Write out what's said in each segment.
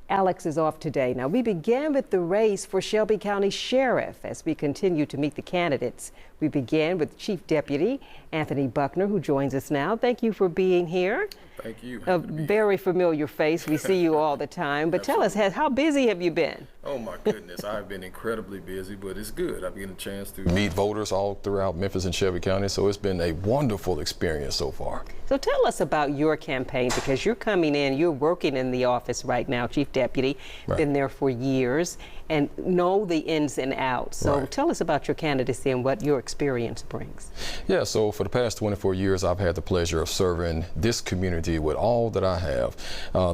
Alex is off today. Now, we began with the race for Shelby County Sheriff. As we continue to meet the candidates, we began with Chief Deputy Anthony Buckner, who joins us now. Thank you for being here. Thank you. A very familiar face. We see you all the time. But tell us, how busy have you been? Oh my goodness, I've been incredibly busy, but it's good. I've getting a chance to meet voters all throughout Memphis and Shelby County, so it's been a wonderful experience so far. So tell us about your campaign, because you're coming in, you're working in the office right now, Chief Deputy, been there for years and know the ins and outs. So tell us about your candidacy and what your experience brings. Yeah, so for the past 24 years, I've had the pleasure of serving this community with all that I have.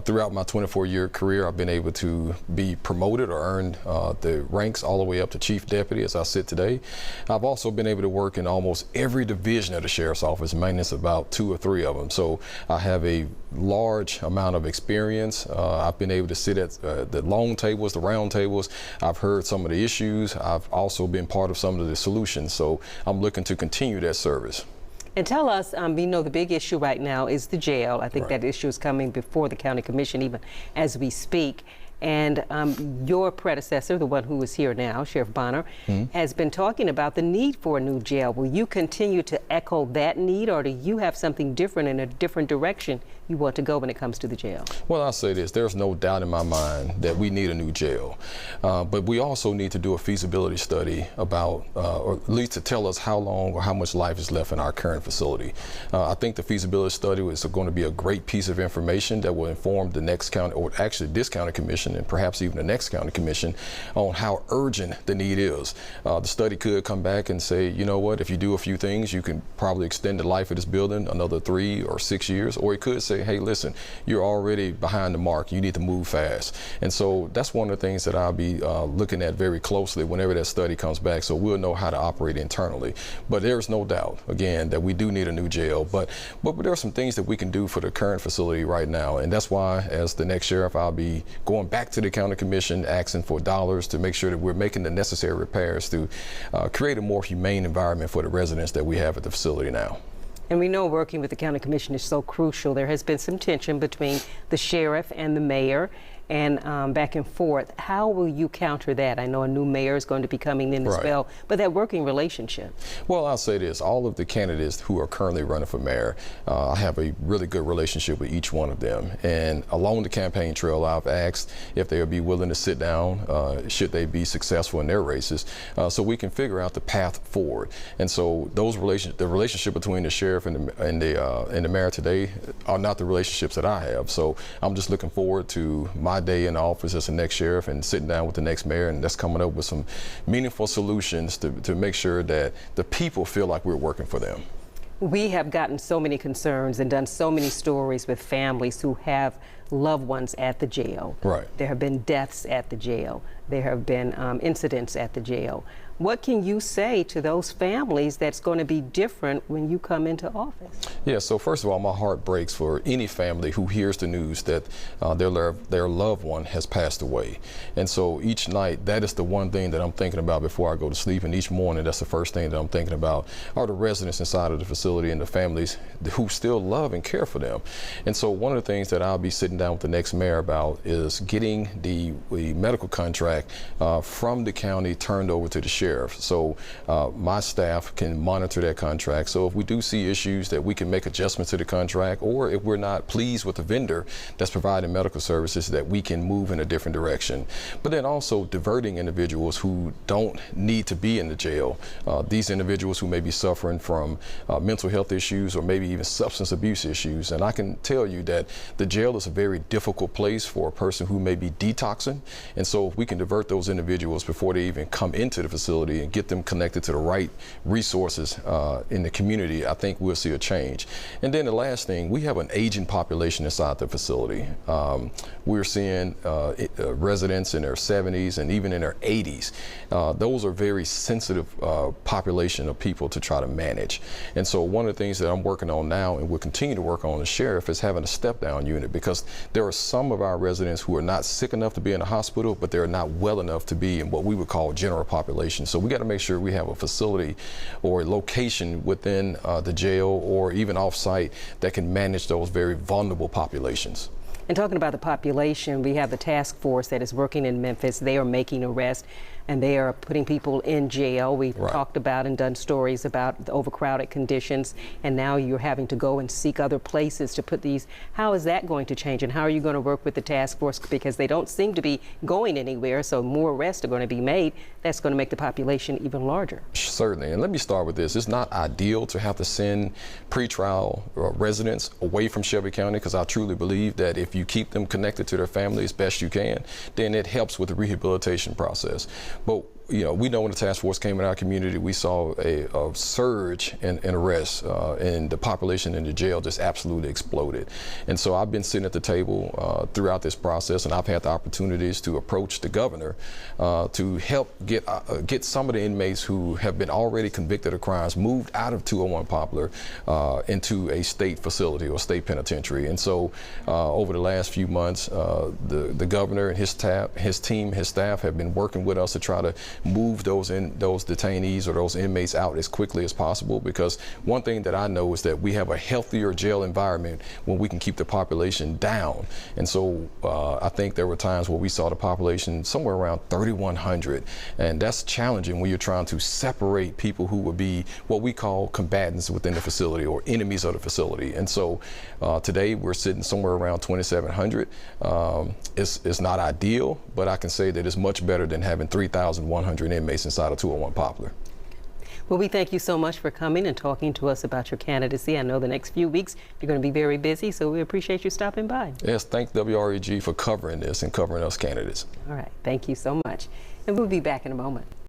Throughout my 24-year career, I've been able to be promoted or earn the ranks all the way up to Chief Deputy as I sit today. I've also been able to work in almost every division of the Sheriff's Office, maintenance about 2 or 3 of them. So I have a large amount of experience. I've been able to sit at the long tables, the round tables. I've heard some of the issues. I've also been part of some of the solutions. So I'm looking to continue that service. And tell us, we know the big issue right now is the jail. I think that issue is coming before the county commission even as we speak. And your predecessor, the one who is here now, Sheriff Bonner, has been talking about the need for a new jail. Will you continue to echo that need, or do you have something different in a different direction you want to go when it comes to the jail? Well, I'll say this. There's no doubt in my mind that we need a new jail. But we also need to do a feasibility study about, or at least to tell us how long or how much life is left in our current facility. I think the feasibility study is going to be a great piece of information that will inform the next county, or actually this county commission, and perhaps even the next county commission, on how urgent the need is. The study could come back and say, you know what, if you do a few things, you can probably extend the life of this building another 3 or 6 years. Or it could say, hey, listen, you're already behind the mark. You need to move fast. And so that's one of the things that I'll be looking at very closely whenever that study comes back, so we'll know how to operate internally. But there's no doubt, again, that we do need a new jail. But there are some things that we can do for the current facility right now. And that's why, as the next sheriff, I'll be going back to the county commission asking for dollars to make sure that we're making the necessary repairs to create a more humane environment for the residents that we have at the facility now. And we know working with the county commission is so crucial. There has been some tension between the sheriff and the mayor, and back and forth. How will you counter that? I know a new mayor is going to be coming in as well, but that working relationship. Well, I'll say this. All of the candidates who are currently running for mayor, I have a really good relationship with each one of them. And along the campaign trail, I've asked if they would be willing to sit down, should they be successful in their races, so we can figure out the path forward. And so the relationship between the sheriff and the mayor today are not the relationships that I have. So I'm just looking forward to my day in the office as the next sheriff and sitting down with the next mayor, and that's coming up with some meaningful solutions to make sure that the people feel like we're working for them. We have gotten so many concerns and done so many stories with families who have loved ones at the jail. There have been deaths at the jail. There have been incidents at the jail. What can you say to those families that's going to be different when you come into office? Yeah, so first of all, my heart breaks for any family who hears the news that their loved one has passed away. And so each night, that is the one thing that I'm thinking about before I go to sleep. And each morning, that's the first thing that I'm thinking about, are the residents inside of the facility and the families who still love and care for them. And so one of the things that I'll be sitting down with the next mayor about is getting the medical contract from the county turned over to the sheriff. So my staff can monitor that contract. So if we do see issues, that we can make adjustments to the contract, or if we're not pleased with the vendor that's providing medical services, that we can move in a different direction. But then also diverting individuals who don't need to be in the jail. These individuals who may be suffering from mental health issues or maybe even substance abuse issues. And I can tell you that the jail is a very difficult place for a person who may be detoxing. And so if we can divert those individuals before they even come into the facility and get them connected to the right resources in the community, I think we'll see a change. And then the last thing, we have an aging population inside the facility. We're seeing residents in their 70s and even in their 80s. Those are very sensitive population of people to try to manage. And so one of the things that I'm working on now, and will continue to work on as sheriff, is having a step-down unit, because there are some of our residents who are not sick enough to be in a hospital, but they're not well enough to be in what we would call general population. So we got to make sure we have a facility or a location within the jail or even off-site that can manage those very vulnerable populations. And talking about the population, we have the task force that is working in Memphis. They are making arrests and they are putting people in jail. We've talked about and done stories about the overcrowded conditions, and now you're having to go and seek other places to put these. How is that going to change, and how are you going to work with the task force? Because they don't seem to be going anywhere, so more arrests are going to be made. That's going to make the population even larger. Certainly, and let me start with this. It's not ideal to have to send pretrial residents away from Shelby County, because I truly believe that if you keep them connected to their family as best you can, then it helps with the rehabilitation process. But we know when the task force came in our community, we saw a surge in arrests, and the population in the jail just absolutely exploded. And so I've been sitting at the table throughout this process, and I've had the opportunities to approach the governor to help get some of the inmates who have been already convicted of crimes moved out of 201 Poplar into a state facility or state penitentiary. And so over the last few months, the governor and his team, his staff have been working with us to try to move those detainees or those inmates out as quickly as possible, because one thing that I know is that we have a healthier jail environment when we can keep the population down. And so I think there were times where we saw the population somewhere around 3,100, and that's challenging when you're trying to separate people who would be what we call combatants within the facility or enemies of the facility. And so today we're sitting somewhere around 2,700. It's not ideal, but I can say that it's much better than having 3,100 inmates inside of 201 Poplar. Well, we thank you so much for coming and talking to us about your candidacy. I know the next few weeks you're going to be very busy, so we appreciate you stopping by. Yes, thank WREG for covering this and covering us candidates. All right, thank you so much. And we'll be back in a moment.